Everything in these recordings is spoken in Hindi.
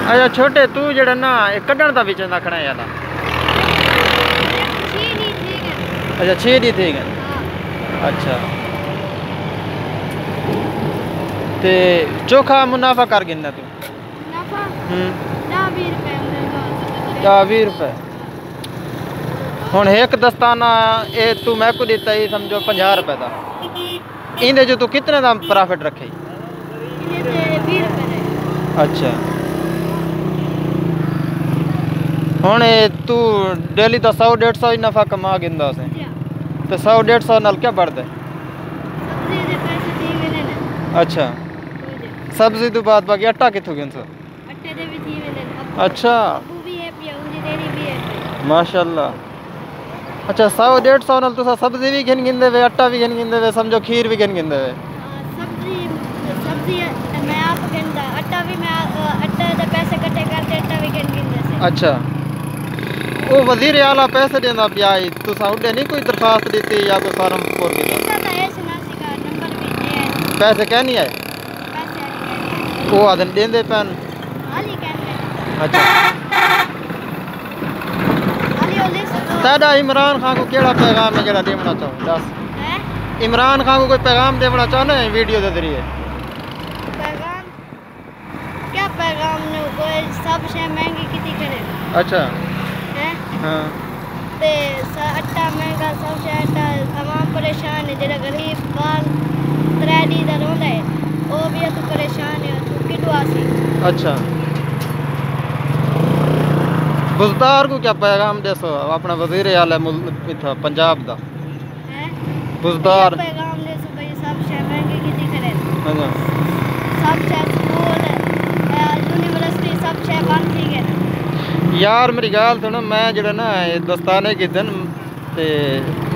अच्छा छोटे तू जड़ा ना कड्ढण दा विच रखना है यादा। अच्छा 6 दी थी गए। अच्छा ते चोखा मुनाफा कर गिनना तू? मुनाफा 20 रुपए। हुण एक दस्ताना ये तू मैं को दिता ही समझो 50 रुपए का। इंदे जो तू कितने का प्रॉफिट रखे? 20 रुपए। अच्छा हुण तू डेली तो 100-150 ही नफा कमा गिंदा से तो 100-150 नाल क्या बढ़ता? अच्छा सब्जी तो बाद बाकी आटा कितों गिनसो? अच्छा माशाल्लाह। अच्छा 100-150 नाल तुसा सब्जी भी गिन गिंदे वे, आटा भी गिन गिंदे वे, समझो खीर भी गिन गिंदे वे। सब्जी मैं आप गिनदा, आटा भी मैं आटा दे पैसे इकट्ठे करके आटा भी गिन गिंदे से। अच्छा वो वजीर आला पैसे देंदा पिया तुसा उडे नहीं कोई दरखास्त दी या कोई फार्म पूर कीता? पैसे क्या नहीं आए? वो आदन देंदे पैन। अच्छा ताड़ा इमरान खान को केड़ा पैगाम है जड़ा देना चाहो दस? इमरान खान को कोई पैगाम देना चाहना है वीडियो के जरिए? पैगाम क्या पैगाम ने कोई सब शे महंगी कितनी करे। अच्छा हैं हाँ ते आटा महंगा सब शे आटा आवाम परेशान है जेड़ा गरीब बाल त्रेडी दा रोंदा है वो भी तो परेशान है तू किडवा सी। अच्छा बुजदार को क्या पैगाम देसो अपना वजीर आला मुल्क था पंजाब दा? हैं बुजदार पैगाम देसो भाई सब शे महंगी कितनी करे। हां सब शे स्कूल यूनिवर्सिटी सब शे बंद थी गए। यार मेरी गाल सुनो मैं जड़ा ना दस्ताने की दिन ते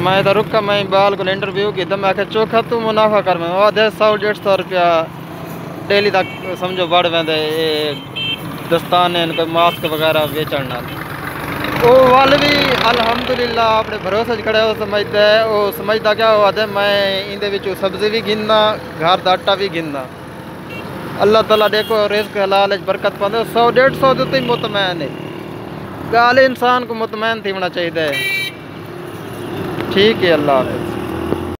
मैं तो रुका मैं बाल को इंटरव्यू किया मैं आख्या चोखा तू मुनाफा कर मैं 100-150 रुपया डेली तक समझो बढ़ वेंदे दस्ताने कोई मास्क वगैरह बेचण नाल। वो वाल भी अल्हम्दुलिल्लाह अपने भरोसे खड़े हो समझदा है वो समझदा क्या हुआ है मैं इंदे विच सब्जी भी गिनना घर दा आटा भी गिनना अल्लाह ताला देखो रिज़्क हलाल बरकत पांदे 100-150 तो मुतमैन है गाल इंसान को मुतमैन थी होना चाहिए। ठीक है अल्लाह हाफ़िज़।